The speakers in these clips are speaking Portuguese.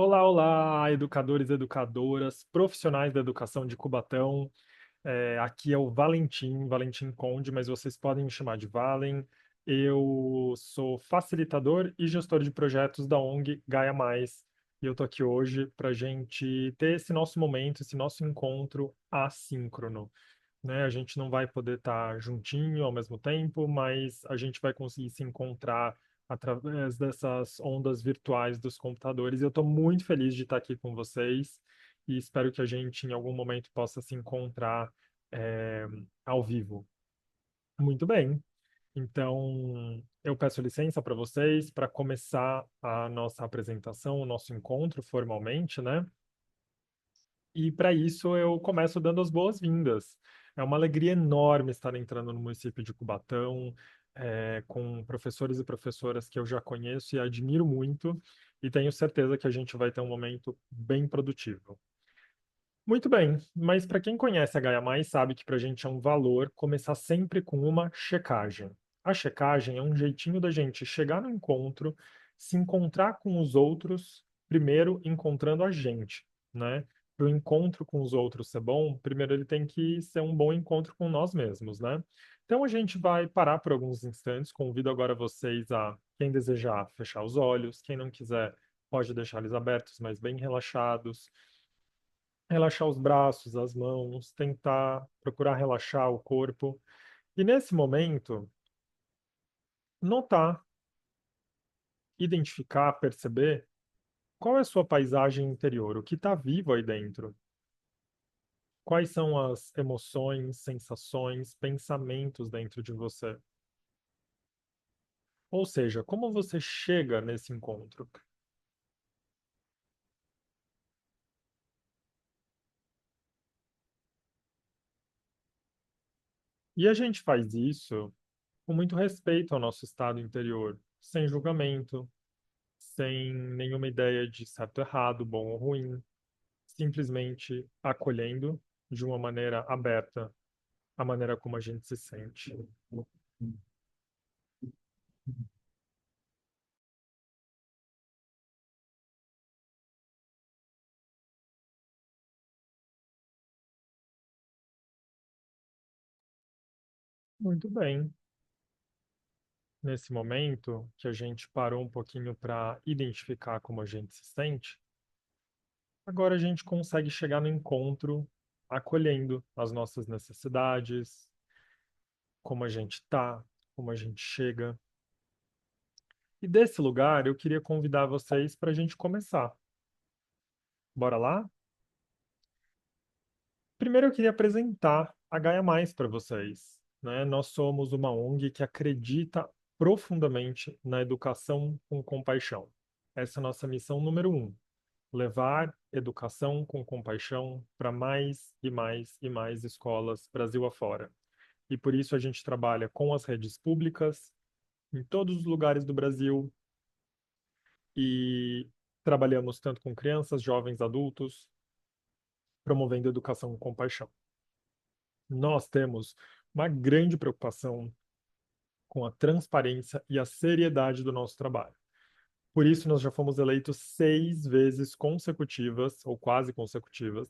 Olá, olá, educadores, educadoras, profissionais da educação de Cubatão. Aqui é o Valentim, Valentim Conde, mas vocês podem me chamar de Valen. Eu sou facilitador e gestor de projetos da ONG Gaia Mais. E eu tô aqui hoje para a gente ter esse nosso momento, esse nosso encontro assíncrono, né? A gente não vai poder estar juntinho ao mesmo tempo, mas a gente vai conseguir se encontrar através dessas ondas virtuais dos computadores. E eu estou muito feliz de estar aqui com vocês e espero que a gente em algum momento possa se encontrar ao vivo. Muito bem. Então, eu peço licença para vocês para começar a nossa apresentação, o nosso encontro formalmente, né? E para isso eu começo dando as boas-vindas. É uma alegria enorme estar entrando no município de Cubatão, com professores e professoras que eu já conheço e admiro muito, e tenho certeza que a gente vai ter um momento bem produtivo. Muito bem, mas para quem conhece a Gaia Mais sabe que para a gente é um valor começar sempre com uma checagem. A checagem é um jeitinho da gente chegar no encontro, se encontrar com os outros, primeiro encontrando a gente, né? Para o encontro com os outros ser bom, primeiro ele tem que ser um bom encontro com nós mesmos, né? Então a gente vai parar por alguns instantes. Convido agora vocês a, quem desejar, fechar os olhos, quem não quiser, pode deixar eles abertos, mas bem relaxados, relaxar os braços, as mãos, tentar procurar relaxar o corpo. E nesse momento, notar, identificar, perceber qual é a sua paisagem interior, o que está vivo aí dentro. Quais são as emoções, sensações, pensamentos dentro de você? Ou seja, como você chega nesse encontro? E a gente faz isso com muito respeito ao nosso estado interior, sem julgamento, sem nenhuma ideia de certo ou errado, bom ou ruim, simplesmente acolhendo de uma maneira aberta a maneira como a gente se sente. Muito bem. Nesse momento que a gente parou um pouquinho para identificar como a gente se sente, agora a gente consegue chegar no encontro acolhendo as nossas necessidades, como a gente tá, como a gente chega. E desse lugar eu queria convidar vocês para a gente começar. Bora lá? Primeiro eu queria apresentar a Gaia Mais para vocês, né? Nós somos uma ONG que acredita profundamente na educação com compaixão. Essa é a nossa missão número um: levar educação com compaixão para mais e mais e mais escolas Brasil afora. E por isso a gente trabalha com as redes públicas em todos os lugares do Brasil e trabalhamos tanto com crianças, jovens, adultos, promovendo educação com compaixão. Nós temos uma grande preocupação com a transparência e a seriedade do nosso trabalho. Por isso, nós já fomos eleitos 6 vezes consecutivas, ou quase consecutivas,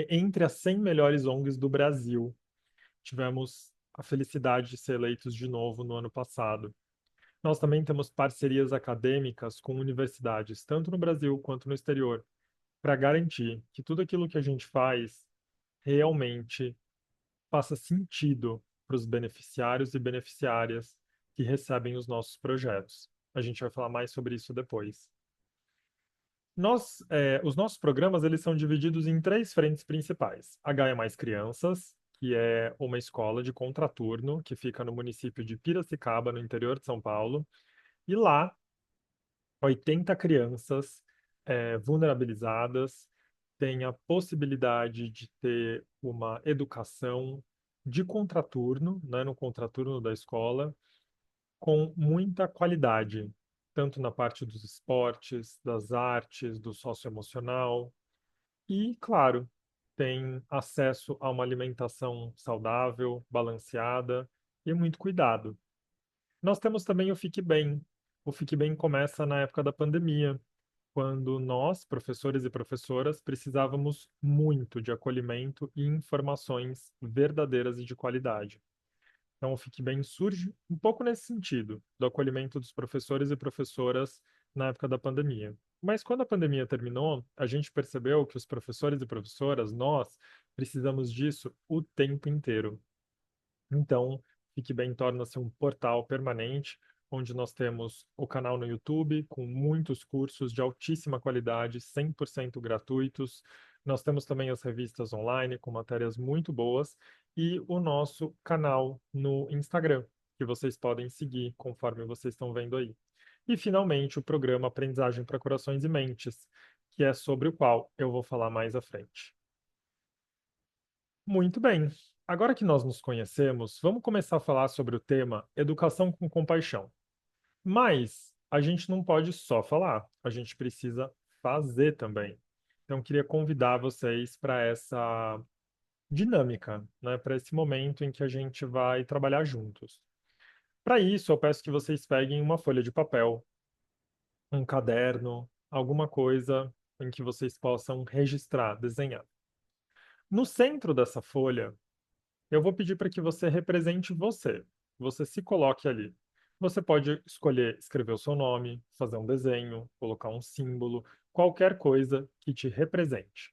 entre as 100 melhores ONGs do Brasil. Tivemos a felicidade de ser eleitos de novo no ano passado. Nós também temos parcerias acadêmicas com universidades, tanto no Brasil quanto no exterior, para garantir que tudo aquilo que a gente faz realmente faça sentido para os beneficiários e beneficiárias que recebem os nossos projetos. A gente vai falar mais sobre isso depois. Os nossos programas eles são divididos em três frentes principais. A Gaia Mais Crianças, que é uma escola de contraturno que fica no município de Piracicaba, no interior de São Paulo. E lá, 80 crianças vulnerabilizadas têm a possibilidade de ter uma educação de contraturno, né, no contraturno da escola, com muita qualidade, tanto na parte dos esportes, das artes, do socioemocional e, claro, tem acesso a uma alimentação saudável, balanceada e muito cuidado. Nós temos também o Fique Bem, O Fique Bem começa na época da pandemia, quando nós, professores e professoras, precisávamos muito de acolhimento e informações verdadeiras e de qualidade. Então, o Fique Bem surge um pouco nesse sentido, do acolhimento dos professores e professoras na época da pandemia. Mas quando a pandemia terminou, a gente percebeu que os professores e professoras, nós, precisamos disso o tempo inteiro. Então, Fique Bem torna-se um portal permanente, onde nós temos o canal no YouTube, com muitos cursos de altíssima qualidade, 100% gratuitos. Nós temos também as revistas online, com matérias muito boas, e o nosso canal no Instagram, que vocês podem seguir conforme vocês estão vendo aí. E, finalmente, o programa Aprendizagem para Corações e Mentes, que é sobre o qual eu vou falar mais à frente. Muito bem. Agora que nós nos conhecemos, vamos começar a falar sobre o tema Educação com Compaixão. Mas a gente não pode só falar, a gente precisa fazer também. Então, eu queria convidar vocês para essa dinâmica, né? Para esse momento em que a gente vai trabalhar juntos. Para isso, eu peço que vocês peguem uma folha de papel, um caderno, alguma coisa em que vocês possam registrar, desenhar. No centro dessa folha, eu vou pedir para que você represente você. Você se coloque ali. Você pode escolher escrever o seu nome, fazer um desenho, colocar um símbolo, qualquer coisa que te represente.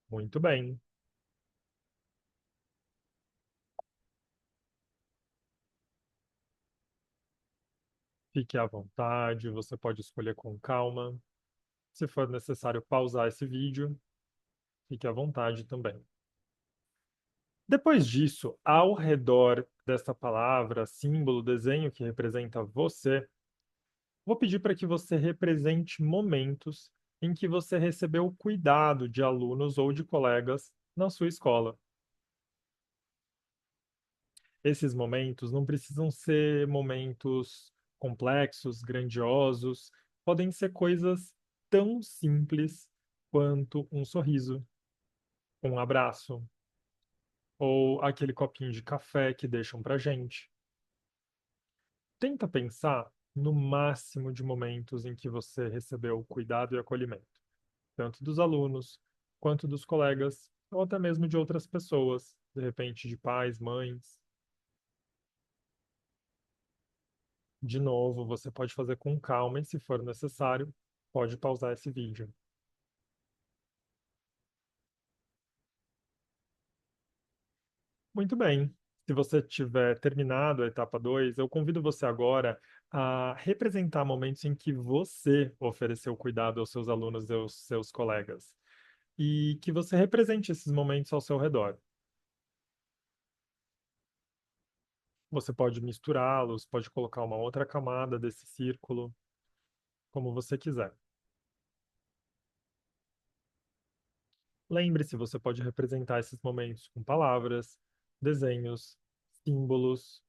Muito bem. Fique à vontade, você pode escolher com calma. Se for necessário pausar esse vídeo, fique à vontade também. Depois disso, ao redor dessa palavra, símbolo, desenho que representa você, vou pedir para que você represente momentos em que você recebeu o cuidado de alunos ou de colegas na sua escola. Esses momentos não precisam ser momentos complexos, grandiosos, podem ser coisas tão simples quanto um sorriso, um abraço, ou aquele copinho de café que deixam pra gente. Tenta pensar no máximo de momentos em que você recebeu cuidado e acolhimento, tanto dos alunos quanto dos colegas, ou até mesmo de outras pessoas, de repente de pais, mães. De novo, você pode fazer com calma e, se for necessário, pode pausar esse vídeo. Muito bem. Se você tiver terminado a etapa 2, eu convido você agora a representar momentos em que você ofereceu cuidado aos seus alunos e aos seus colegas. E que você represente esses momentos ao seu redor. Você pode misturá-los, pode colocar uma outra camada desse círculo, como você quiser. Lembre-se, você pode representar esses momentos com palavras, desenhos, símbolos.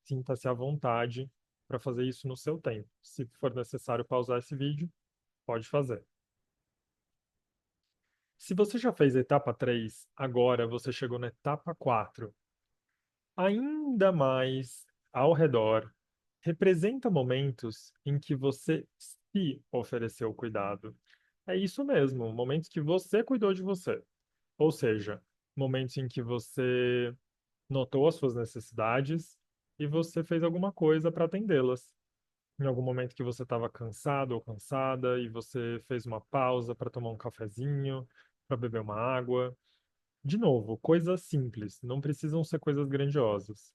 Sinta-se à vontade para fazer isso no seu tempo. Se for necessário pausar esse vídeo, pode fazer. Se você já fez a etapa 3, agora você chegou na etapa 4. Ainda mais ao redor, representa momentos em que você se ofereceu cuidado. É isso mesmo, momentos que você cuidou de você. Ou seja, momentos em que você notou as suas necessidades e você fez alguma coisa para atendê-las. Em algum momento que você estava cansado ou cansada e você fez uma pausa para tomar um cafezinho, para beber uma água. De novo, coisas simples, não precisam ser coisas grandiosas.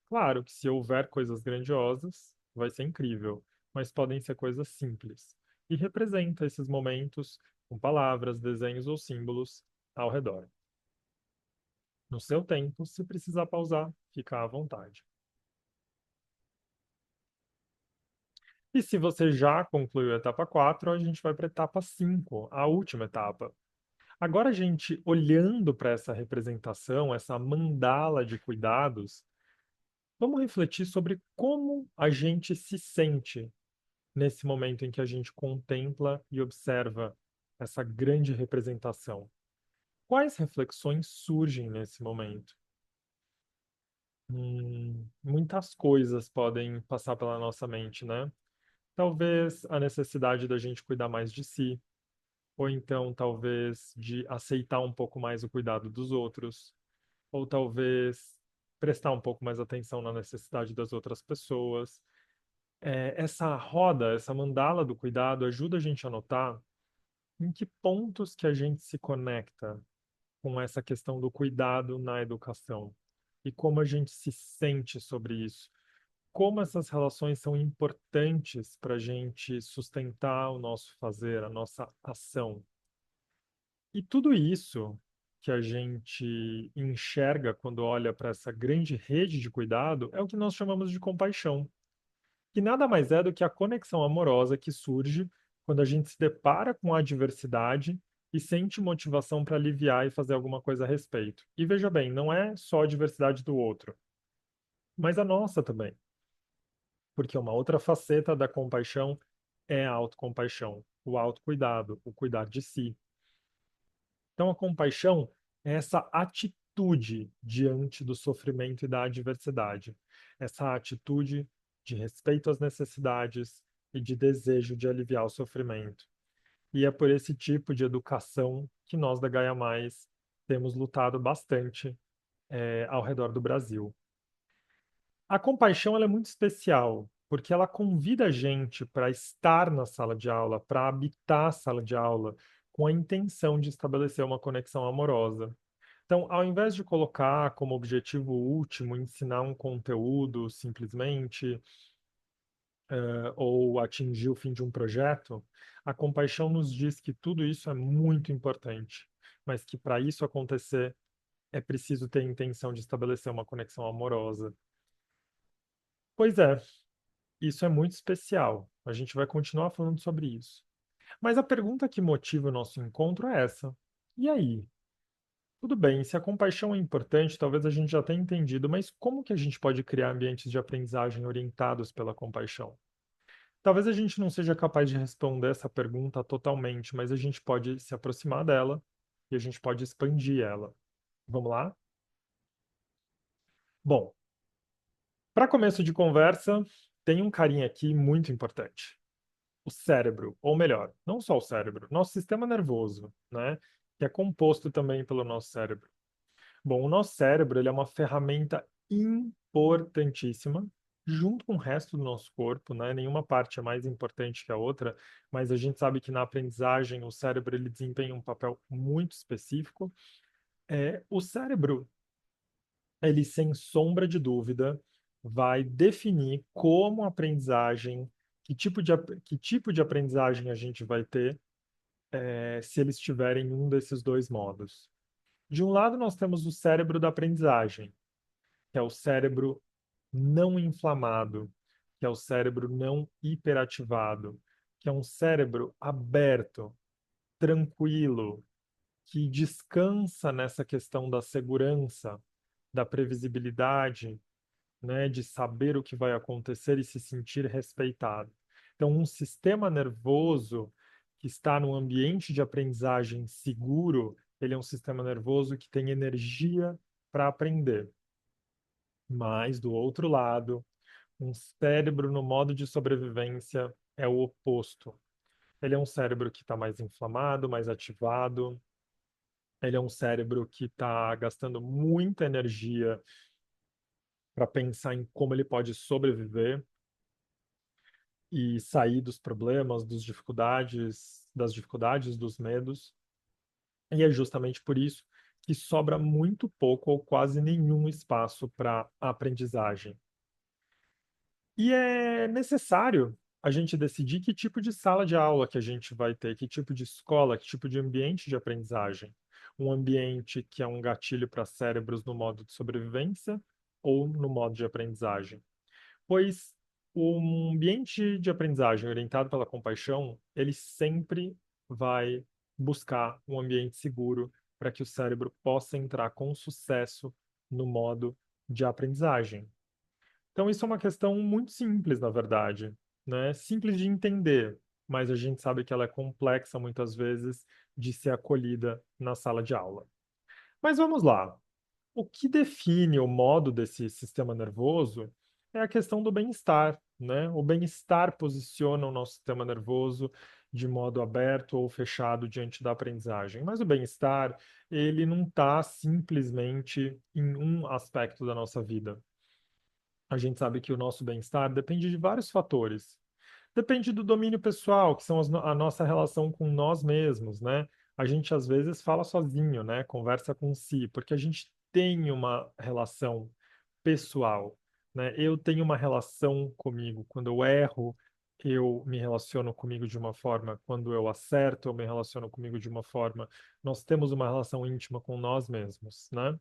Claro que se houver coisas grandiosas, vai ser incrível, mas podem ser coisas simples. E representa esses momentos com palavras, desenhos ou símbolos ao redor. No seu tempo, se precisar pausar, fica à vontade. E se você já concluiu a etapa 4, a gente vai para a etapa 5, a última etapa. Agora, a gente, olhando para essa representação, essa mandala de cuidados, vamos refletir sobre como a gente se sente nesse momento em que a gente contempla e observa essa grande representação. Quais reflexões surgem nesse momento? Muitas coisas podem passar pela nossa mente, né? Talvez a necessidade da gente cuidar mais de si, ou então talvez de aceitar um pouco mais o cuidado dos outros, ou talvez prestar um pouco mais atenção na necessidade das outras pessoas. Essa roda, essa mandala do cuidado ajuda a gente a notar em que pontos que a gente se conecta com essa questão do cuidado na educação e como a gente se sente sobre isso. Como essas relações são importantes para a gente sustentar o nosso fazer, a nossa ação. E tudo isso que a gente enxerga quando olha para essa grande rede de cuidado é o que nós chamamos de compaixão, que nada mais é do que a conexão amorosa que surge quando a gente se depara com a adversidade e sente motivação para aliviar e fazer alguma coisa a respeito. E veja bem, não é só a adversidade do outro, mas a nossa também, porque uma outra faceta da compaixão é a autocompaixão, o autocuidado, o cuidar de si. Então, a compaixão é essa atitude diante do sofrimento e da adversidade, essa atitude de respeito às necessidades e de desejo de aliviar o sofrimento. E é por esse tipo de educação que nós da Gaia Mais temos lutado bastante ao redor do Brasil. A compaixão ela é muito especial, porque ela convida a gente para estar na sala de aula, para habitar a sala de aula, com a intenção de estabelecer uma conexão amorosa. Então, ao invés de colocar como objetivo último ensinar um conteúdo simplesmente, ou atingir o fim de um projeto, a compaixão nos diz que tudo isso é muito importante, mas que para isso acontecer é preciso ter a intenção de estabelecer uma conexão amorosa. Pois é, isso é muito especial. A gente vai continuar falando sobre isso. Mas a pergunta que motiva o nosso encontro é essa. E aí? Tudo bem, se a compaixão é importante, talvez a gente já tenha entendido, mas como que a gente pode criar ambientes de aprendizagem orientados pela compaixão? Talvez a gente não seja capaz de responder essa pergunta totalmente, mas a gente pode se aproximar dela e a gente pode expandir ela. Vamos lá? Bom, para começo de conversa, tem um carinha aqui muito importante. O cérebro, ou melhor, não só o cérebro, nosso sistema nervoso, né? Que é composto também pelo nosso cérebro. Bom, o nosso cérebro ele é uma ferramenta importantíssima, junto com o resto do nosso corpo, né? Nenhuma parte é mais importante que a outra, mas a gente sabe que na aprendizagem o cérebro ele desempenha um papel muito específico. O cérebro, ele sem sombra de dúvida, vai definir como a aprendizagem, que tipo de aprendizagem a gente vai ter, se eles estiverem em um desses dois modos. De um lado, nós temos o cérebro da aprendizagem, que é o cérebro não inflamado, que é o cérebro não hiperativado, que é um cérebro aberto, tranquilo, que descansa nessa questão da segurança, da previsibilidade, né, de saber o que vai acontecer e se sentir respeitado. Então, um sistema nervoso que está num ambiente de aprendizagem seguro, ele é um sistema nervoso que tem energia para aprender. Mas, do outro lado, um cérebro no modo de sobrevivência é o oposto. Ele é um cérebro que está mais inflamado, mais ativado. Ele é um cérebro que está gastando muita energia para pensar em como ele pode sobreviver e sair dos problemas, das dificuldades, dos medos. E é justamente por isso que sobra muito pouco ou quase nenhum espaço para aprendizagem. E é necessário a gente decidir que tipo de sala de aula que a gente vai ter, que tipo de escola, que tipo de ambiente de aprendizagem. Um ambiente que é um gatilho para cérebros no modo de sobrevivência ou no modo de aprendizagem. Pois o ambiente de aprendizagem orientado pela compaixão, ele sempre vai buscar um ambiente seguro para que o cérebro possa entrar com sucesso no modo de aprendizagem. Então, isso é uma questão muito simples, na verdade, né? Simples de entender, mas a gente sabe que ela é complexa muitas vezes de ser acolhida na sala de aula. Mas vamos lá. O que define o modo desse sistema nervoso é a questão do bem-estar, né? O bem-estar posiciona o nosso sistema nervoso de modo aberto ou fechado diante da aprendizagem. Mas o bem-estar, ele não está simplesmente em um aspecto da nossa vida. A gente sabe que o nosso bem-estar depende de vários fatores. Depende do domínio pessoal, que são a nossa relação com nós mesmos, né? A gente às vezes fala sozinho, né? Conversa com si, porque a gente tem uma relação pessoal, né? Eu tenho uma relação comigo. Quando eu erro, eu me relaciono comigo de uma forma. Quando eu acerto, eu me relaciono comigo de uma forma. Nós temos uma relação íntima com nós mesmos, né?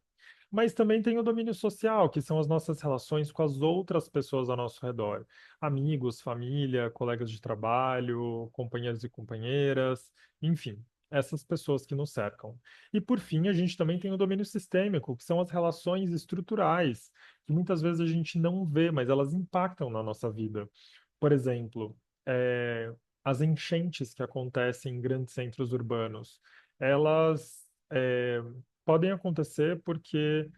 Mas também tem o domínio social, que são as nossas relações com as outras pessoas ao nosso redor. Amigos, família, colegas de trabalho, companheiros e companheiras, enfim, essas pessoas que nos cercam. E por fim, a gente também tem o domínio sistêmico, que são as relações estruturais, que muitas vezes a gente não vê, mas elas impactam na nossa vida. Por exemplo, as enchentes que acontecem em grandes centros urbanos, elas podem acontecer porque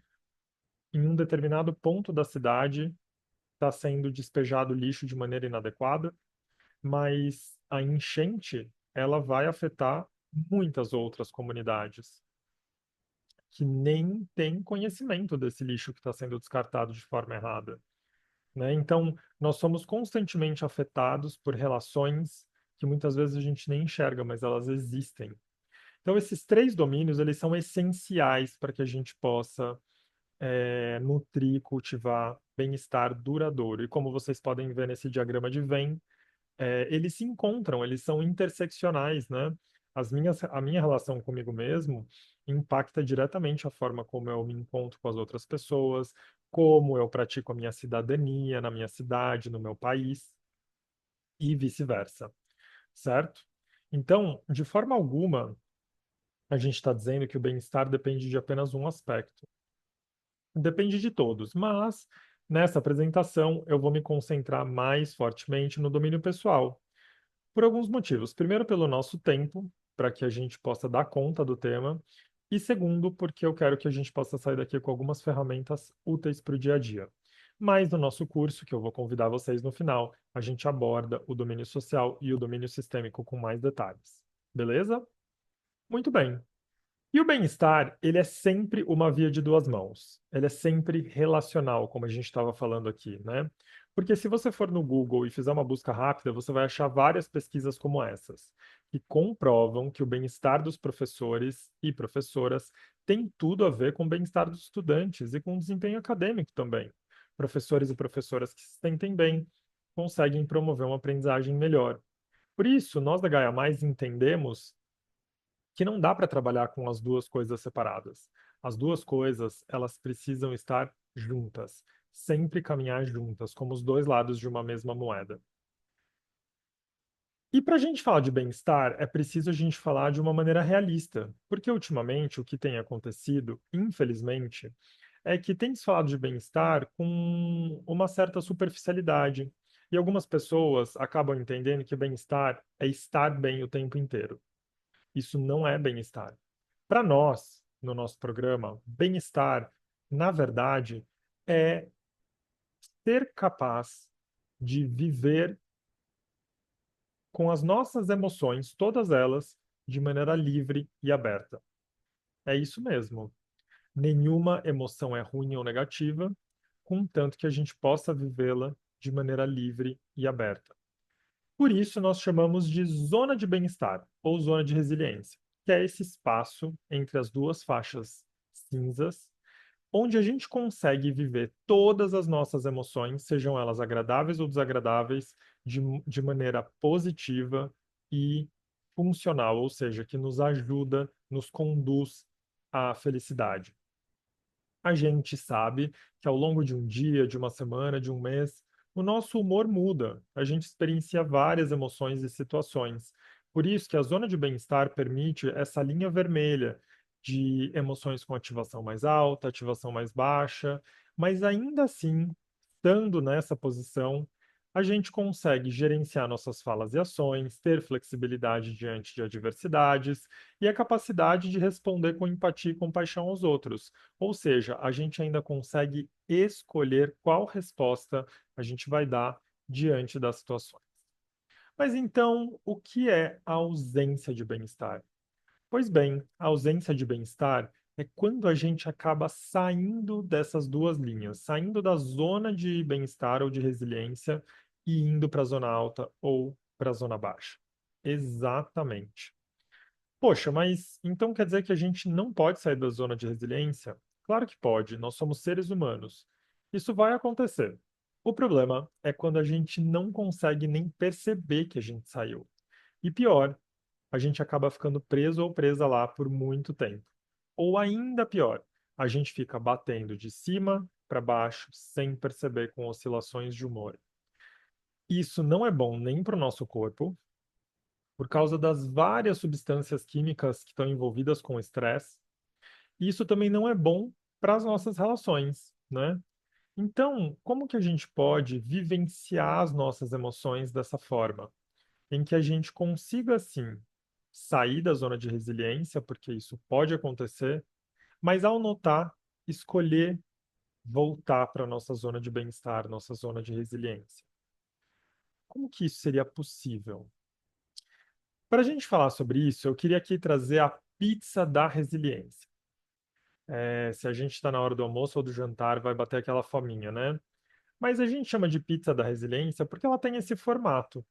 em um determinado ponto da cidade está sendo despejado lixo de maneira inadequada, mas a enchente ela vai afetar muitas outras comunidades que nem têm conhecimento desse lixo que está sendo descartado de forma errada, né? Então, nós somos constantemente afetados por relações que muitas vezes a gente nem enxerga, mas elas existem. Então, esses três domínios, eles são essenciais para que a gente possa nutrir, cultivar bem-estar duradouro. E como vocês podem ver nesse diagrama de Venn, eles se encontram, eles são interseccionais, né? A minha relação comigo mesmo impacta diretamente a forma como eu me encontro com as outras pessoas, como eu pratico a minha cidadania na minha cidade, no meu país e vice-versa, certo? Então, de forma alguma, a gente está dizendo que o bem-estar depende de apenas um aspecto. Depende de todos, mas nessa apresentação eu vou me concentrar mais fortemente no domínio pessoal, por alguns motivos. Primeiro, pelo nosso tempo, para que a gente possa dar conta do tema, e segundo, porque eu quero que a gente possa sair daqui com algumas ferramentas úteis para o dia a dia. Mas no nosso curso, que eu vou convidar vocês no final, a gente aborda o domínio social e o domínio sistêmico com mais detalhes. Beleza? Muito bem. E o bem-estar, ele é sempre uma via de duas mãos. Ele é sempre relacional, como a gente estava falando aqui, né? Porque se você for no Google e fizer uma busca rápida, você vai achar várias pesquisas como essas, que comprovam que o bem-estar dos professores e professoras tem tudo a ver com o bem-estar dos estudantes e com o desempenho acadêmico também. Professores e professoras que se sentem bem conseguem promover uma aprendizagem melhor. Por isso, nós da Gaia Mais entendemos que não dá para trabalhar com as duas coisas separadas. As duas coisas, elas precisam estar juntas, sempre caminhar juntas, como os dois lados de uma mesma moeda. E para a gente falar de bem-estar, é preciso a gente falar de uma maneira realista, porque ultimamente o que tem acontecido, infelizmente, é que tem se falado de bem-estar com uma certa superficialidade. E algumas pessoas acabam entendendo que bem-estar é estar bem o tempo inteiro. Isso não é bem-estar. Para nós, no nosso programa, bem-estar, na verdade, é ser capaz de viver com as nossas emoções, todas elas, de maneira livre e aberta. É isso mesmo. Nenhuma emoção é ruim ou negativa, contanto que a gente possa vivê-la de maneira livre e aberta. Por isso, nós chamamos de zona de bem-estar ou zona de resiliência, que é esse espaço entre as duas faixas cinzas, onde a gente consegue viver todas as nossas emoções, sejam elas agradáveis ou desagradáveis, de maneira positiva e funcional, ou seja, que nos ajuda, nos conduz à felicidade. A gente sabe que ao longo de um dia, de uma semana, de um mês, o nosso humor muda. A gente experiencia várias emoções e situações. Por isso que a zona de bem-estar permite essa linha vermelha de emoções com ativação mais alta, ativação mais baixa, mas ainda assim, estando nessa posição, a gente consegue gerenciar nossas falas e ações, ter flexibilidade diante de adversidades e a capacidade de responder com empatia e compaixão aos outros. Ou seja, a gente ainda consegue escolher qual resposta a gente vai dar diante das situações. Mas então, o que é a ausência de bem-estar? Pois bem, a ausência de bem-estar é quando a gente acaba saindo dessas duas linhas, saindo da zona de bem-estar ou de resiliência e indo para a zona alta ou para a zona baixa. Exatamente. Poxa, mas então quer dizer que a gente não pode sair da zona de resiliência? Claro que pode, nós somos seres humanos. Isso vai acontecer. O problema é quando a gente não consegue nem perceber que a gente saiu. E pior, a gente acaba ficando preso ou presa lá por muito tempo. Ou ainda pior, a gente fica batendo de cima para baixo sem perceber com oscilações de humor. Isso não é bom nem para o nosso corpo, por causa das várias substâncias químicas que estão envolvidas com o estresse. E isso também não é bom para as nossas relações, né? Então, como que a gente pode vivenciar as nossas emoções dessa forma? Em que a gente consiga, sim, sair da zona de resiliência, porque isso pode acontecer, mas ao notar, escolher voltar para a nossa zona de bem-estar, nossa zona de resiliência. Como que isso seria possível? Para a gente falar sobre isso, eu queria aqui trazer a pizza da resiliência. Se a gente está na hora do almoço ou do jantar, vai bater aquela fominha, né? Mas a gente chama de pizza da resiliência porque ela tem esse formato.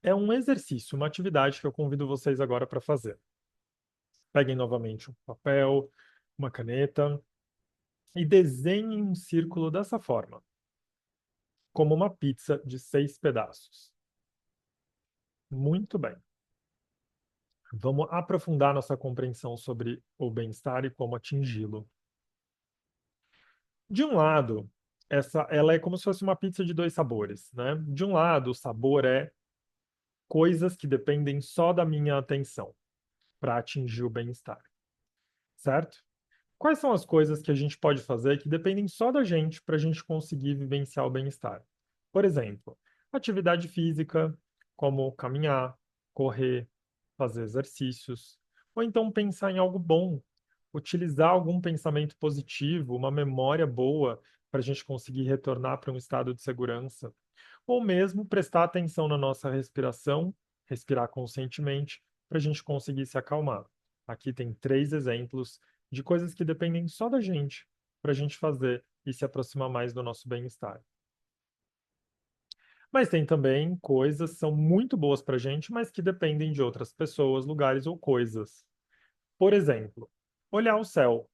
É um exercício, uma atividade que eu convido vocês agora para fazer. Peguem novamente um papel, uma caneta e desenhem um círculo dessa forma, como uma pizza de 6 pedaços. Muito bem. Vamos aprofundar nossa compreensão sobre o bem-estar e como atingi-lo. De um lado, ela é como se fosse uma pizza de 2 sabores, né? De um lado, o sabor é coisas que dependem só da minha atenção para atingir o bem-estar, certo? Quais são as coisas que a gente pode fazer que dependem só da gente para a gente conseguir vivenciar o bem-estar? Por exemplo, atividade física, como caminhar, correr, fazer exercícios, ou então pensar em algo bom, utilizar algum pensamento positivo, uma memória boa para a gente conseguir retornar para um estado de segurança, ou mesmo prestar atenção na nossa respiração, respirar conscientemente, para a gente conseguir se acalmar. Aqui tem 3 exemplos de coisas que dependem só da gente para a gente fazer e se aproximar mais do nosso bem-estar. Mas tem também coisas que são muito boas para a gente, mas que dependem de outras pessoas, lugares ou coisas. Por exemplo, olhar o céu.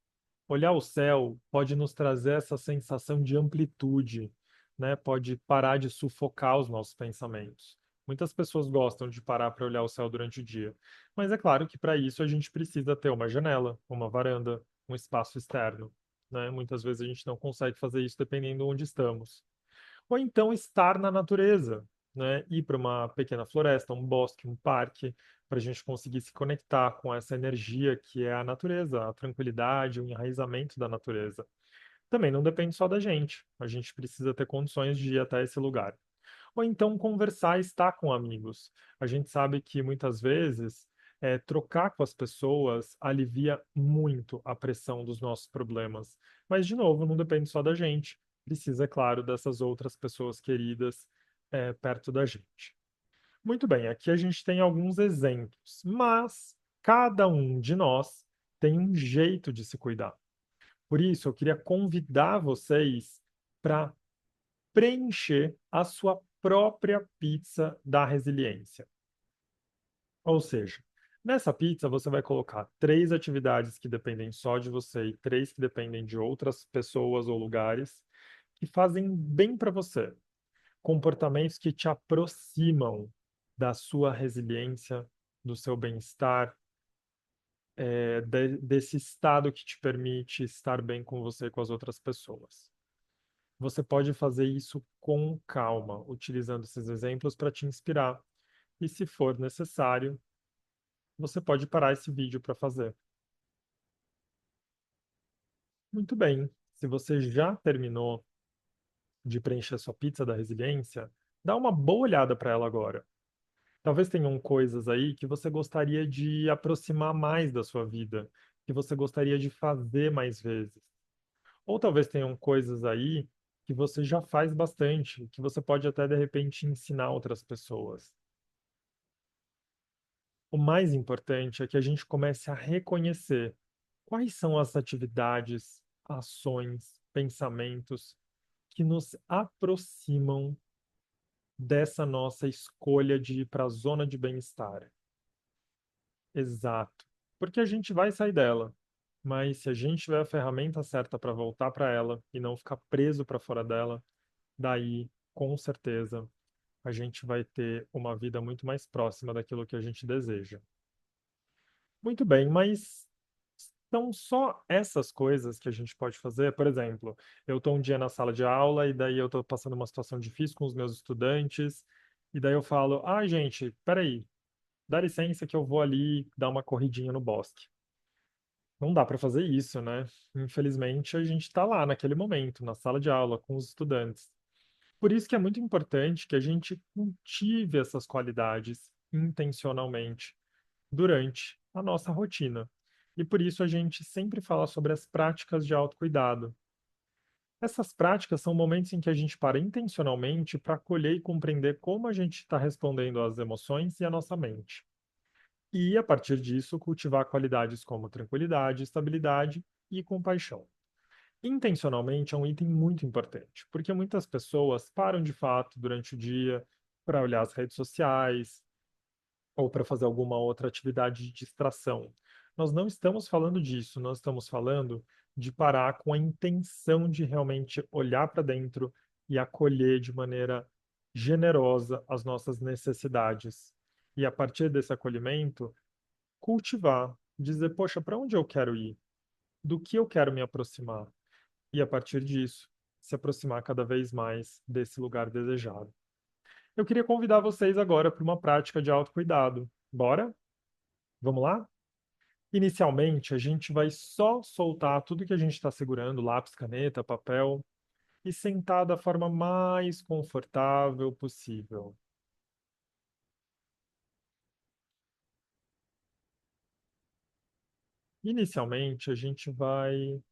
Olhar o céu pode nos trazer essa sensação de amplitude, né? Pode parar de sufocar os nossos pensamentos. Muitas pessoas gostam de parar para olhar o céu durante o dia, mas é claro que para isso a gente precisa ter uma janela, uma varanda, um espaço externo, né? Muitas vezes a gente não consegue fazer isso dependendo de onde estamos. Ou então estar na natureza, né? Ir para uma pequena floresta, um bosque, um parque, para a gente conseguir se conectar com essa energia que é a natureza, a tranquilidade, o enraizamento da natureza. Também não depende só da gente, a gente precisa ter condições de ir até esse lugar. Ou então conversar e estar com amigos. A gente sabe que muitas vezes trocar com as pessoas alivia muito a pressão dos nossos problemas. Mas, de novo, não depende só da gente. Precisa, é claro, dessas outras pessoas queridas perto da gente. Muito bem, aqui a gente tem alguns exemplos, mas cada um de nós tem um jeito de se cuidar. Por isso, eu queria convidar vocês para preencher a sua própria pizza da resiliência. Ou seja, nessa pizza você vai colocar 3 atividades que dependem só de você e 3 que dependem de outras pessoas ou lugares que fazem bem para você. Comportamentos que te aproximam da sua resiliência, do seu bem-estar, desse estado que te permite estar bem com você e com as outras pessoas. Você pode fazer isso com calma, utilizando esses exemplos para te inspirar. E se for necessário, você pode parar esse vídeo para fazer. Muito bem. Se você já terminou, de preencher sua pizza da resiliência, dá uma boa olhada para ela agora. Talvez tenham coisas aí que você gostaria de aproximar mais da sua vida, que você gostaria de fazer mais vezes. Ou talvez tenham coisas aí que você já faz bastante, que você pode até de repente ensinar outras pessoas. O mais importante é que a gente comece a reconhecer quais são as atividades, ações, pensamentos que nos aproximam dessa nossa escolha de ir para a zona de bem-estar. Exato. Porque a gente vai sair dela, mas se a gente tiver a ferramenta certa para voltar para ela e não ficar preso para fora dela, daí, com certeza, a gente vai ter uma vida muito mais próxima daquilo que a gente deseja. Muito bem, mas são só essas coisas que a gente pode fazer? Por exemplo, eu estou um dia na sala de aula e daí eu estou passando uma situação difícil com os meus estudantes, e daí eu falo: ah, gente, peraí, dá licença que eu vou ali dar uma corridinha no bosque. Não dá para fazer isso, né? Infelizmente, a gente está lá naquele momento, na sala de aula, com os estudantes. Por isso que é muito importante que a gente cultive essas qualidades intencionalmente durante a nossa rotina. E por isso a gente sempre fala sobre as práticas de autocuidado. Essas práticas são momentos em que a gente para intencionalmente para acolher e compreender como a gente está respondendo às emoções e à nossa mente. E, a partir disso, cultivar qualidades como tranquilidade, estabilidade e compaixão. Intencionalmente é um item muito importante, porque muitas pessoas param de fato durante o dia para olhar as redes sociais, ou para fazer alguma outra atividade de distração. Nós não estamos falando disso, nós estamos falando de parar com a intenção de realmente olhar para dentro e acolher de maneira generosa as nossas necessidades. E a partir desse acolhimento, cultivar, dizer, poxa, para onde eu quero ir? Do que eu quero me aproximar? E a partir disso, se aproximar cada vez mais desse lugar desejado. Eu queria convidar vocês agora para uma prática de autocuidado. Bora? Vamos lá? Inicialmente, a gente vai só soltar tudo que a gente está segurando, lápis, caneta, papel, e sentar da forma mais confortável possível. Inicialmente, a gente vai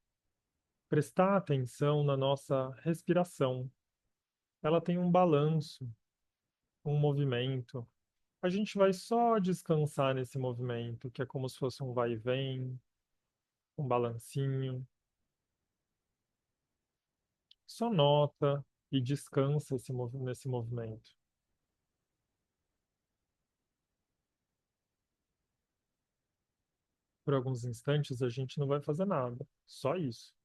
prestar atenção na nossa respiração. Ela tem um balanço, um movimento. A gente vai só descansar nesse movimento, que é como se fosse um vai e vem, um balancinho. Só nota e descansa nesse movimento. Por alguns instantes a gente não vai fazer nada, só isso.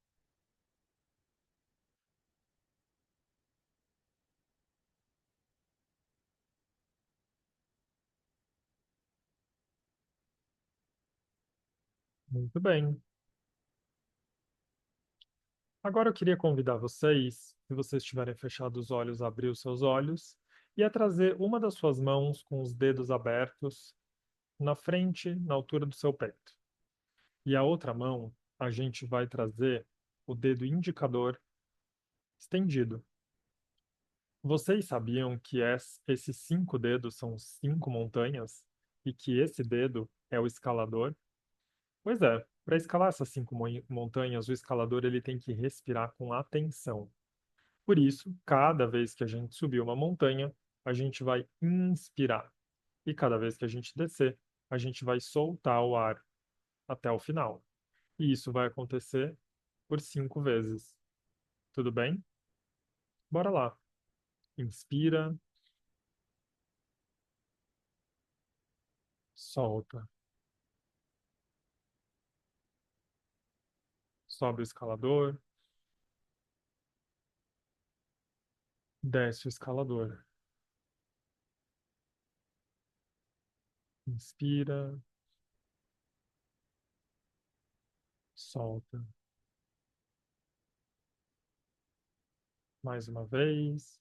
Muito bem. Agora eu queria convidar vocês, se vocês tiverem fechado os olhos, a abrir os seus olhos e a trazer uma das suas mãos com os dedos abertos na frente, na altura do seu peito. E a outra mão, a gente vai trazer o dedo indicador estendido. Vocês sabiam que esses 5 dedos são 5 montanhas e que esse dedo é o escalador? Pois é, para escalar essas 5 montanhas, o escalador ele tem que respirar com atenção. Por isso, cada vez que a gente subir uma montanha, a gente vai inspirar. E cada vez que a gente descer, a gente vai soltar o ar até o final. E isso vai acontecer por 5 vezes. Tudo bem? Bora lá. Inspira, solta. Sobe o escalador, desce o escalador. Inspira, solta. Mais uma vez.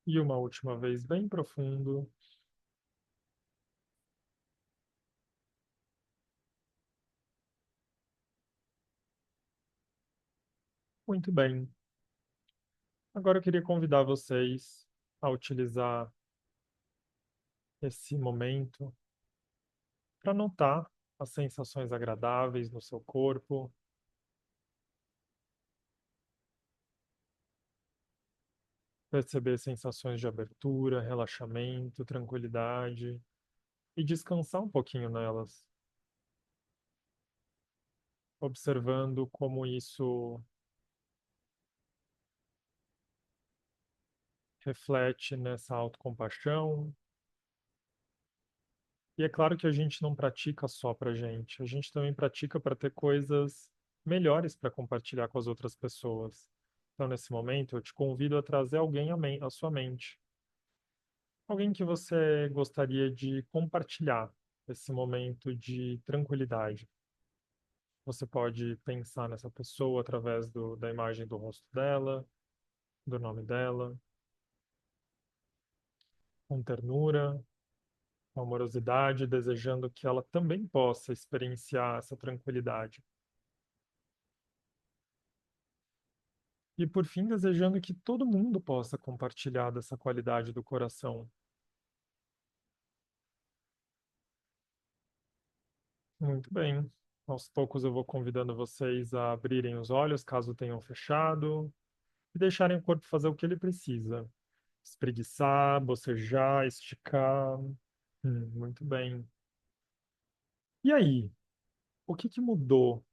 E uma última vez bem profundo. Muito bem. Agora eu queria convidar vocês a utilizar esse momento para notar as sensações agradáveis no seu corpo, perceber sensações de abertura, relaxamento, tranquilidade e descansar um pouquinho nelas, observando como isso reflete nessa autocompaixão. E é claro que a gente não pratica só para a gente também pratica para ter coisas melhores para compartilhar com as outras pessoas. Então, nesse momento, eu te convido a trazer alguém à sua mente, alguém que você gostaria de compartilhar esse momento de tranquilidade. Você pode pensar nessa pessoa através da imagem do rosto dela, do nome dela, com ternura, com amorosidade, desejando que ela também possa experienciar essa tranquilidade. E por fim, desejando que todo mundo possa compartilhar dessa qualidade do coração. Muito bem. Aos poucos eu vou convidando vocês a abrirem os olhos, caso tenham fechado, e deixarem o corpo fazer o que ele precisa. Espreguiçar, bocejar, esticar. Muito bem. E aí, o que que mudou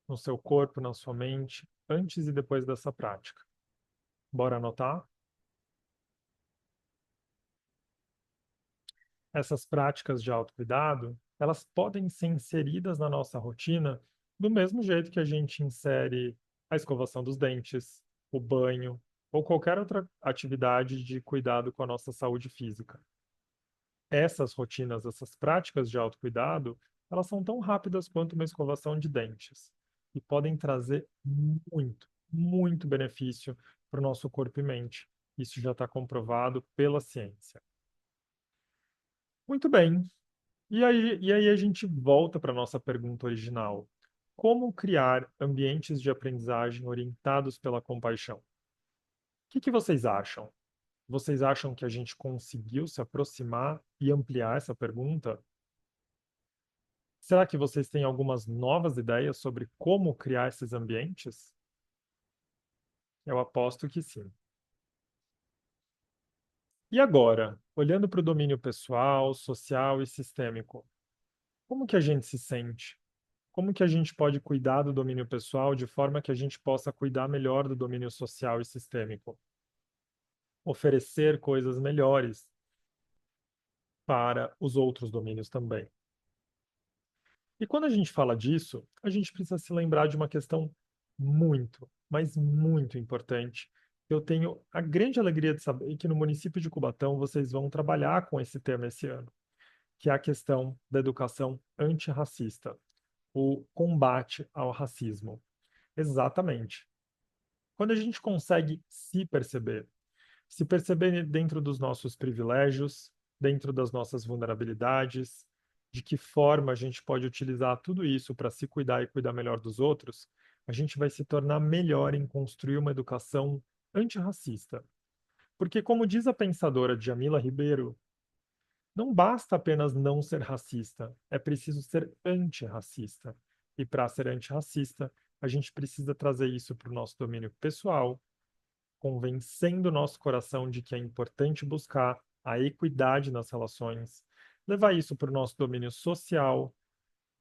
no seu corpo, na sua mente, antes e depois dessa prática? Bora anotar? Essas práticas de autocuidado, elas podem ser inseridas na nossa rotina do mesmo jeito que a gente insere a escovação dos dentes, o banho ou qualquer outra atividade de cuidado com a nossa saúde física. Essas rotinas, essas práticas de autocuidado, elas são tão rápidas quanto uma escovação de dentes e podem trazer muito benefício para o nosso corpo e mente. Isso já está comprovado pela ciência. Muito bem. E aí a gente volta para a nossa pergunta original. Como criar ambientes de aprendizagem orientados pela compaixão? O que que vocês acham? Vocês acham que a gente conseguiu se aproximar e ampliar essa pergunta? Será que vocês têm algumas novas ideias sobre como criar esses ambientes? Eu aposto que sim. E agora, olhando para o domínio pessoal, social e sistêmico, como que a gente se sente? Como que a gente pode cuidar do domínio pessoal de forma que a gente possa cuidar melhor do domínio social e sistêmico? Oferecer coisas melhores para os outros domínios também. E quando a gente fala disso, a gente precisa se lembrar de uma questão muito, mas muito importante. Eu tenho a grande alegria de saber que no município de Cubatão vocês vão trabalhar com esse tema esse ano, que é a questão da educação antirracista, o combate ao racismo. Exatamente. Quando a gente consegue se perceber dentro dos nossos privilégios, dentro das nossas vulnerabilidades, de que forma a gente pode utilizar tudo isso para se cuidar e cuidar melhor dos outros, a gente vai se tornar melhor em construir uma educação antirracista. Porque, como diz a pensadora Djamila Ribeiro, não basta apenas não ser racista, é preciso ser antirracista. E para ser antirracista, a gente precisa trazer isso para o nosso domínio pessoal, convencendo o nosso coração de que é importante buscar a equidade nas relações, levar isso para o nosso domínio social,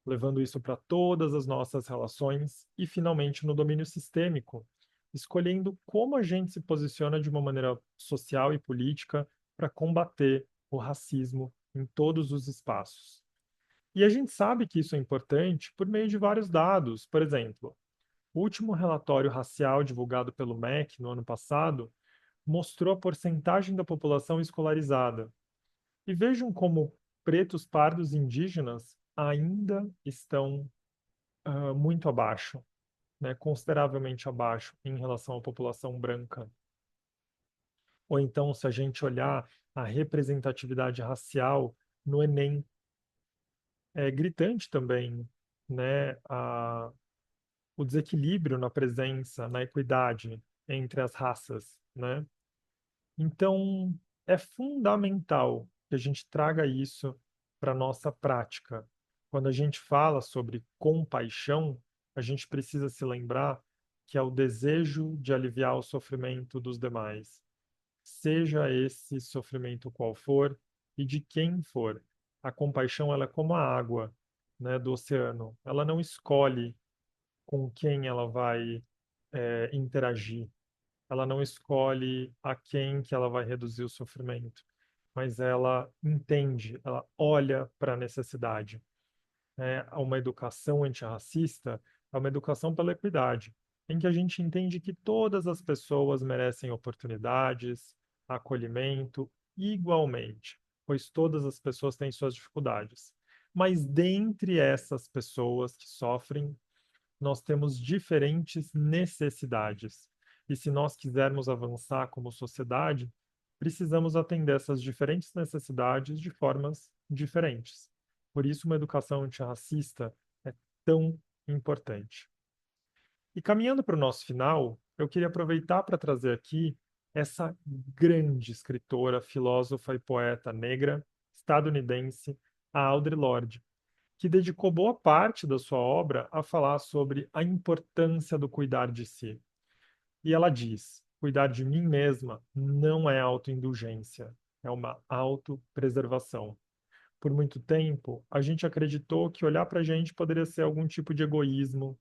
levando isso para todas as nossas relações e, finalmente, no domínio sistêmico, escolhendo como a gente se posiciona de uma maneira social e política para combater o racismo em todos os espaços. E a gente sabe que isso é importante por meio de vários dados. Por exemplo, o último relatório racial divulgado pelo MEC no ano passado mostrou a porcentagem da população escolarizada. E vejam como pretos, pardos e indígenas ainda estão muito abaixo, né, consideravelmente abaixo em relação à população branca. Ou então, se a gente olhar a representatividade racial no Enem, é gritante também, né, o desequilíbrio na presença, na equidade entre as raças, né? Então, é fundamental que a gente traga isso para a nossa prática. Quando a gente fala sobre compaixão, a gente precisa se lembrar que é o desejo de aliviar o sofrimento dos demais, seja esse sofrimento qual for e de quem for. A compaixão, ela é como a água, né, do oceano. Ela não escolhe com quem ela vai, interagir. Ela não escolhe a quem que ela vai reduzir o sofrimento, mas ela entende, ela olha para a necessidade. Uma educação antirracista é uma educação pela equidade, em que a gente entende que todas as pessoas merecem oportunidades, acolhimento igualmente, pois todas as pessoas têm suas dificuldades. Mas dentre essas pessoas que sofrem, nós temos diferentes necessidades. E se nós quisermos avançar como sociedade, precisamos atender essas diferentes necessidades de formas diferentes. Por isso, uma educação antirracista é tão importante. E caminhando para o nosso final, eu queria aproveitar para trazer aqui essa grande escritora, filósofa e poeta negra estadunidense, a Audre Lorde, que dedicou boa parte da sua obra a falar sobre a importância do cuidar de si. E ela diz: cuidar de mim mesma não é autoindulgência, é uma autopreservação. Por muito tempo, a gente acreditou que olhar para a gente poderia ser algum tipo de egoísmo,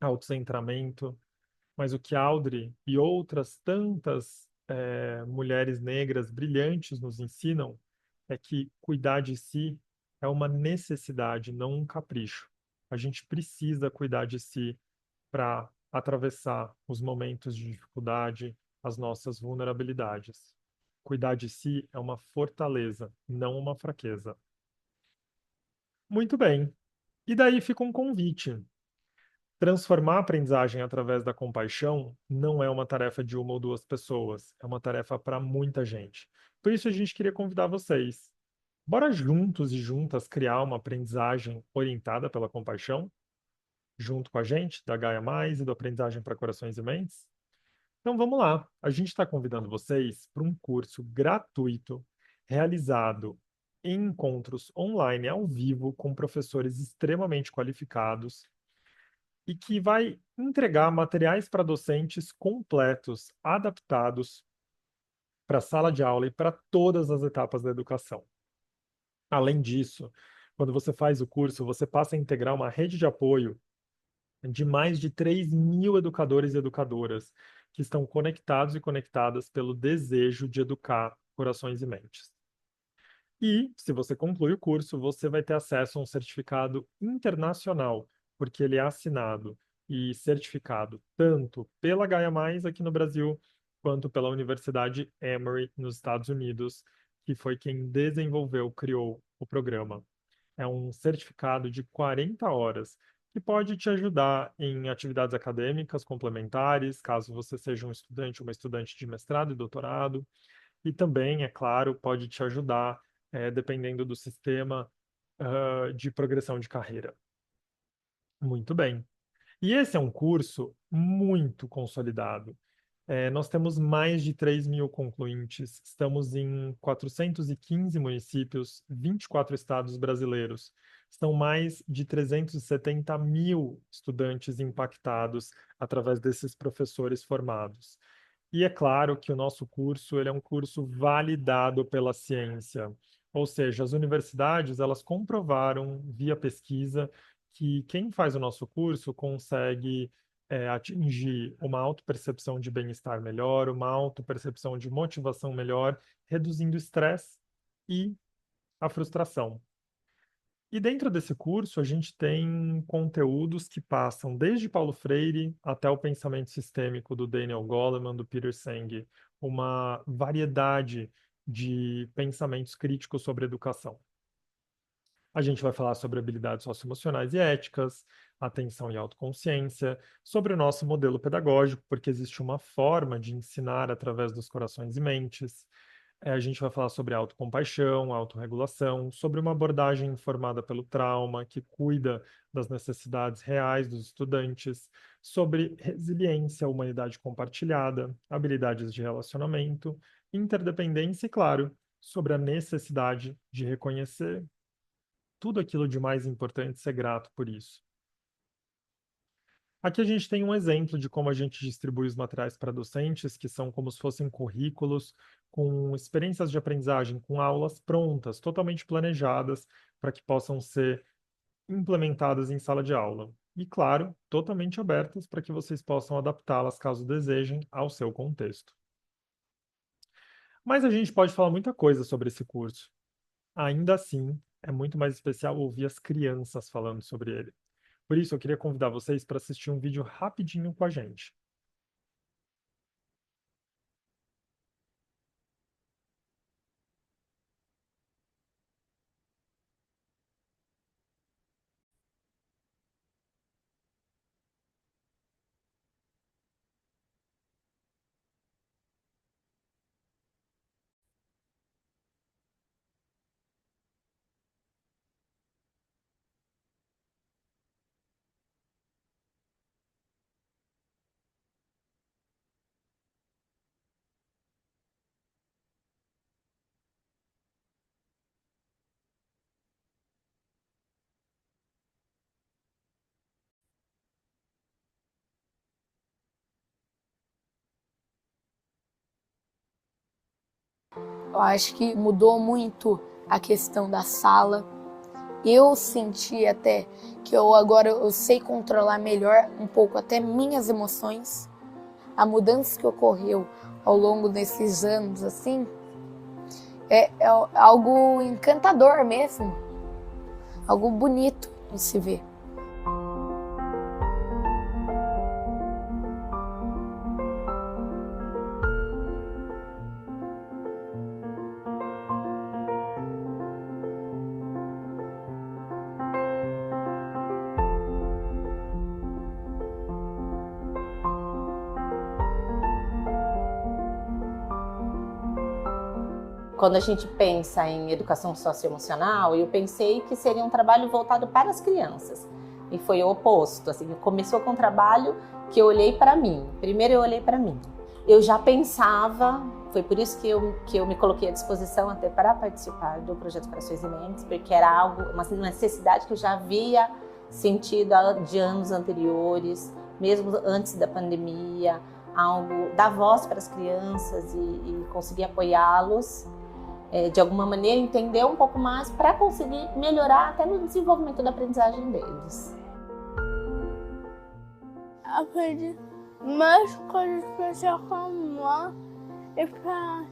autocentramento, mas o que Audre e outras tantas mulheres negras brilhantes nos ensinam é que cuidar de si é uma necessidade, não um capricho. A gente precisa cuidar de si para atravessar os momentos de dificuldade, as nossas vulnerabilidades. Cuidar de si é uma fortaleza, não uma fraqueza. Muito bem. E daí fica um convite. Transformar a aprendizagem através da compaixão não é uma tarefa de uma ou duas pessoas, é uma tarefa para muita gente. Por isso a gente queria convidar vocês. Bora juntos e juntas criar uma aprendizagem orientada pela compaixão, junto com a gente, da Gaia Mais e do Aprendizagem para Corações e Mentes? Então vamos lá. A gente está convidando vocês para um curso gratuito realizado em encontros online ao vivo com professores extremamente qualificados e que vai entregar materiais para docentes completos, adaptados para a sala de aula e para todas as etapas da educação. Além disso, quando você faz o curso, você passa a integrar uma rede de apoio de mais de 3.000 educadores e educadoras que estão conectados e conectadas pelo desejo de educar corações e mentes. E, se você conclui o curso, você vai ter acesso a um certificado internacional, porque ele é assinado e certificado tanto pela Gaia Mais aqui no Brasil, quanto pela Universidade Emory nos Estados Unidos, que foi quem desenvolveu, criou o programa. É um certificado de 40 horas, que pode te ajudar em atividades acadêmicas complementares, caso você seja um estudante ou uma estudante de mestrado e doutorado, e também, é claro, pode te ajudar, dependendo do sistema, de progressão de carreira. Muito bem. E esse é um curso muito consolidado. Nós temos mais de 3.000 concluintes, estamos em 415 municípios, 24 estados brasileiros. São mais de 370.000 estudantes impactados através desses professores formados. E é claro que o nosso curso ele é um curso validado pela ciência, ou seja, as universidades elas comprovaram via pesquisa que quem faz o nosso curso consegue atingir uma autopercepção de bem-estar melhor, uma autopercepção de motivação melhor, reduzindo o estresse e a frustração. E dentro desse curso, a gente tem conteúdos que passam desde Paulo Freire até o pensamento sistêmico do Daniel Goleman, do Peter Senge, uma variedade de pensamentos críticos sobre educação. A gente vai falar sobre habilidades socioemocionais e éticas, atenção e autoconsciência, sobre o nosso modelo pedagógico, porque existe uma forma de ensinar através dos corações e mentes. A gente vai falar sobre autocompaixão, autorregulação, sobre uma abordagem informada pelo trauma, que cuida das necessidades reais dos estudantes, sobre resiliência, humanidade compartilhada, habilidades de relacionamento, interdependência e, claro, sobre a necessidade de reconhecer tudo aquilo de mais importante e ser grato por isso. Aqui a gente tem um exemplo de como a gente distribui os materiais para docentes, que são como se fossem currículos com experiências de aprendizagem, com aulas prontas, totalmente planejadas, para que possam ser implementadas em sala de aula. E, claro, totalmente abertas para que vocês possam adaptá-las, caso desejem, ao seu contexto. Mas a gente pode falar muita coisa sobre esse curso. Ainda assim, é muito mais especial ouvir as crianças falando sobre ele. Por isso, eu queria convidar vocês para assistir um vídeo rapidinho com a gente. Eu acho que mudou muito a questão da sala. Eu senti até que eu sei controlar melhor um pouco até minhas emoções. A mudança que ocorreu ao longo desses anos, assim, é algo encantador mesmo. Algo bonito de se ver. Quando a gente pensa em educação socioemocional, eu pensei que seria um trabalho voltado para as crianças. E foi o oposto. Assim, começou com um trabalho que eu olhei para mim. Primeiro eu olhei para mim. Eu já pensava, foi por isso que eu me coloquei à disposição até para participar do Projeto Corações e Mentes, porque era algo, uma necessidade que eu já havia sentido de anos anteriores, mesmo antes da pandemia, algo dar voz para as crianças e conseguir apoiá-los. De alguma maneira, entender um pouco mais para conseguir melhorar até no desenvolvimento da aprendizagem deles. Aprendi mais coisas para se acalmar e para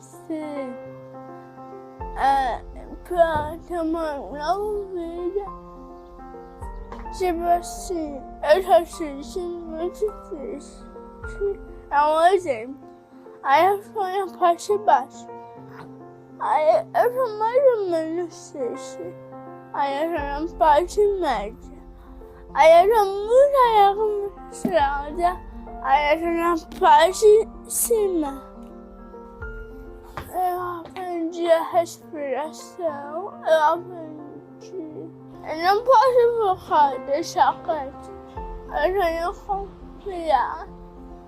ter uma nova vida. Tipo assim, eu já senti muito triste. É um exemplo. Aí eu fui na parte de baixo. Aí eu tô mais ou menos triste. Aí eu tô na parte média. Aí eu tô muito angustiada. Aí eu tô na parte de cima. Eu aprendi a respiração. Eu aprendi. Eu não posso focar, deixar quieto. Eu tenho que confiar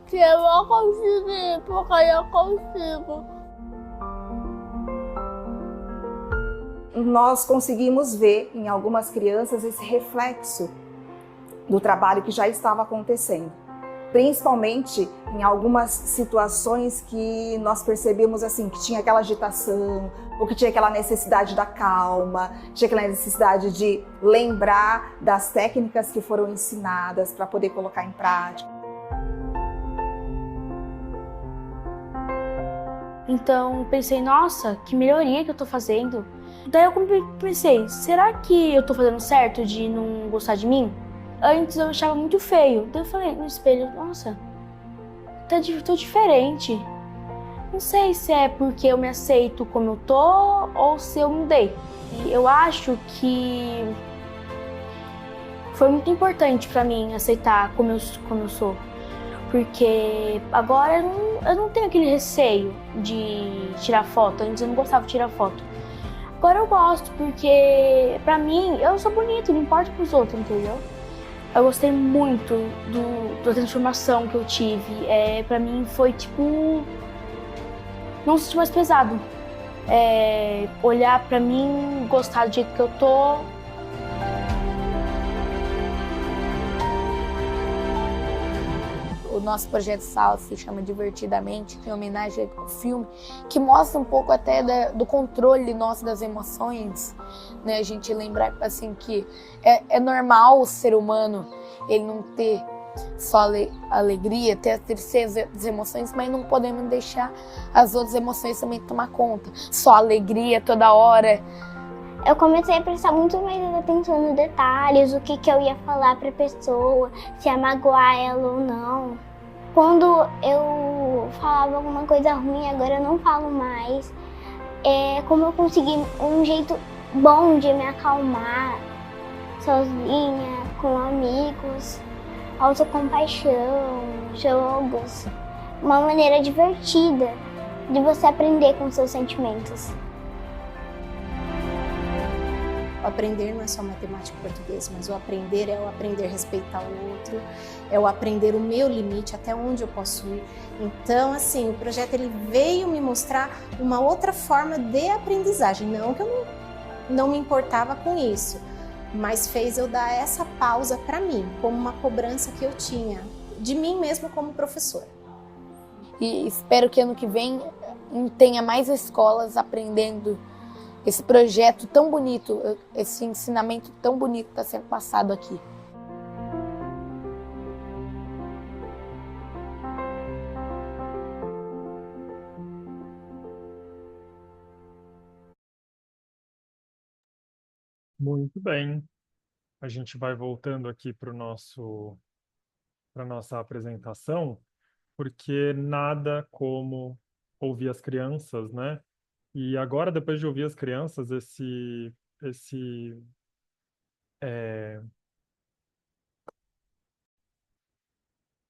que eu vou conseguir, porque eu consigo. Nós conseguimos ver em algumas crianças esse reflexo do trabalho que já estava acontecendo. Principalmente em algumas situações que nós percebemos assim, que tinha aquela agitação, ou que tinha aquela necessidade da calma, tinha aquela necessidade de lembrar das técnicas que foram ensinadas para poder colocar em prática. Então pensei, nossa, que melhoria que eu tô fazendo. Daí eu pensei, será que eu tô fazendo certo de não gostar de mim? Antes eu achava muito feio. Daí eu falei no espelho, nossa, tô diferente. Não sei se é porque eu me aceito como eu tô ou se eu mudei. Eu acho que foi muito importante pra mim aceitar como eu sou. porque agora eu não tenho aquele receio de tirar foto. Antes eu não gostava de tirar foto. Agora eu gosto, porque pra mim eu sou bonito, não importa pros outros, entendeu? Eu gostei muito da transformação que eu tive. Pra mim foi tipo, não se sentir mais pesado. Olhar pra mim, gostar do jeito que eu tô. O nosso projeto Sala se chama Divertidamente, em homenagem ao filme, que mostra um pouco até do controle nosso das emoções, né? A gente lembrar assim que é normal o ser humano ele não ter só alegria, ter as terceiras emoções, mas não podemos deixar as outras emoções também tomar conta. Só alegria toda hora. Eu comecei a prestar muito mais atenção nos detalhes, o que eu ia falar pra pessoa, se ia magoar ela ou não. Quando eu falava alguma coisa ruim, agora eu não falo mais. Como eu consegui um jeito bom de me acalmar, sozinha, com amigos, autocompaixão, jogos. Uma maneira divertida de você aprender com seus sentimentos. O aprender não é só matemática e português, mas o aprender é o aprender a respeitar o outro, é o aprender o meu limite, até onde eu posso ir. Então, assim, o projeto ele veio me mostrar uma outra forma de aprendizagem. Não que eu não me importava com isso, mas fez eu dar essa pausa para mim, como uma cobrança que eu tinha de mim mesmo como professora. E espero que ano que vem tenha mais escolas aprendendo esse projeto tão bonito, esse ensinamento tão bonito que está sendo passado aqui. Muito bem. A gente vai voltando aqui para nossa apresentação, porque nada como ouvir as crianças, né? E agora, depois de ouvir as crianças, esse é,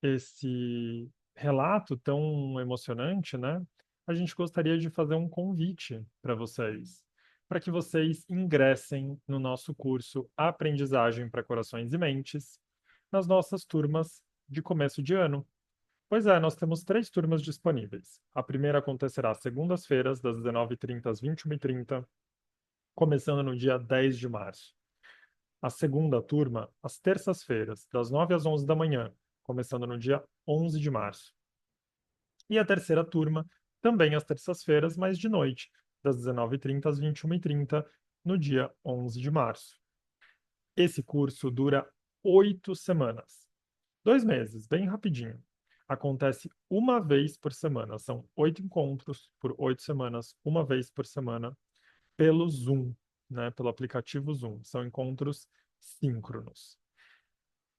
esse relato tão emocionante, né? A gente gostaria de fazer um convite para que vocês ingressem no nosso curso Aprendizagem para Corações e Mentes, nas nossas turmas de começo de ano. Pois é, nós temos 3 turmas disponíveis. A primeira acontecerá às segundas-feiras, das 19h30 às 21h30, começando no dia 10 de março. A segunda turma, às terças-feiras, das 9 às 11 da manhã, começando no dia 11 de março. E a terceira turma, também às terças-feiras, mas de noite, das 19h30 às 21h30, no dia 11 de março. Esse curso dura 8 semanas. 2 meses, bem rapidinho. Acontece uma vez por semana. São 8 encontros por 8 semanas, uma vez por semana, pelo Zoom, né? Pelo aplicativo Zoom. São encontros síncronos.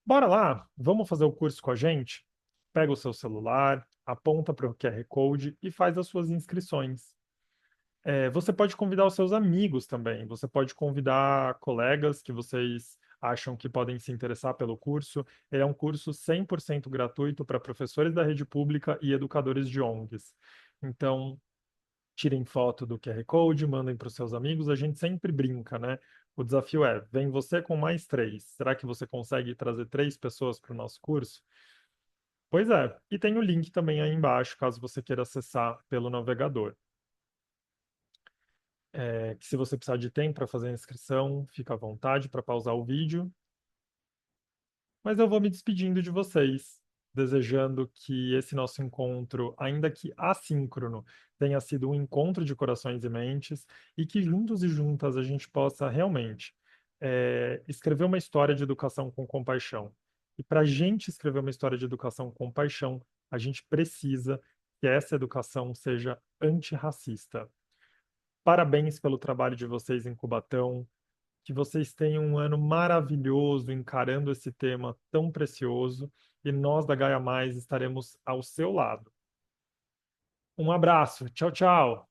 Bora lá, vamos fazer o curso com a gente? Pega o seu celular, aponta para o QR Code e faz as suas inscrições. Você pode convidar os seus amigos também. Você pode convidar colegas que vocês acham que podem se interessar pelo curso. Ele é um curso 100% gratuito para professores da rede pública e educadores de ONGs. Então, tirem foto do QR Code, mandem para os seus amigos. A gente sempre brinca, né? O desafio é, vem você com mais 3. Será que você consegue trazer 3 pessoas para o nosso curso? Pois é, e tem o link também aí embaixo, caso você queira acessar pelo navegador. Que se você precisar de tempo para fazer a inscrição, fica à vontade para pausar o vídeo. Mas eu vou me despedindo de vocês, desejando que esse nosso encontro, ainda que assíncrono, tenha sido um encontro de corações e mentes e que juntos e juntas a gente possa realmente escrever uma história de educação com compaixão. E para a gente escrever uma história de educação com compaixão, a gente precisa que essa educação seja antirracista. Parabéns pelo trabalho de vocês em Cubatão. Que vocês tenham um ano maravilhoso encarando esse tema tão precioso e nós da Gaia Mais estaremos ao seu lado. Um abraço. Tchau, tchau.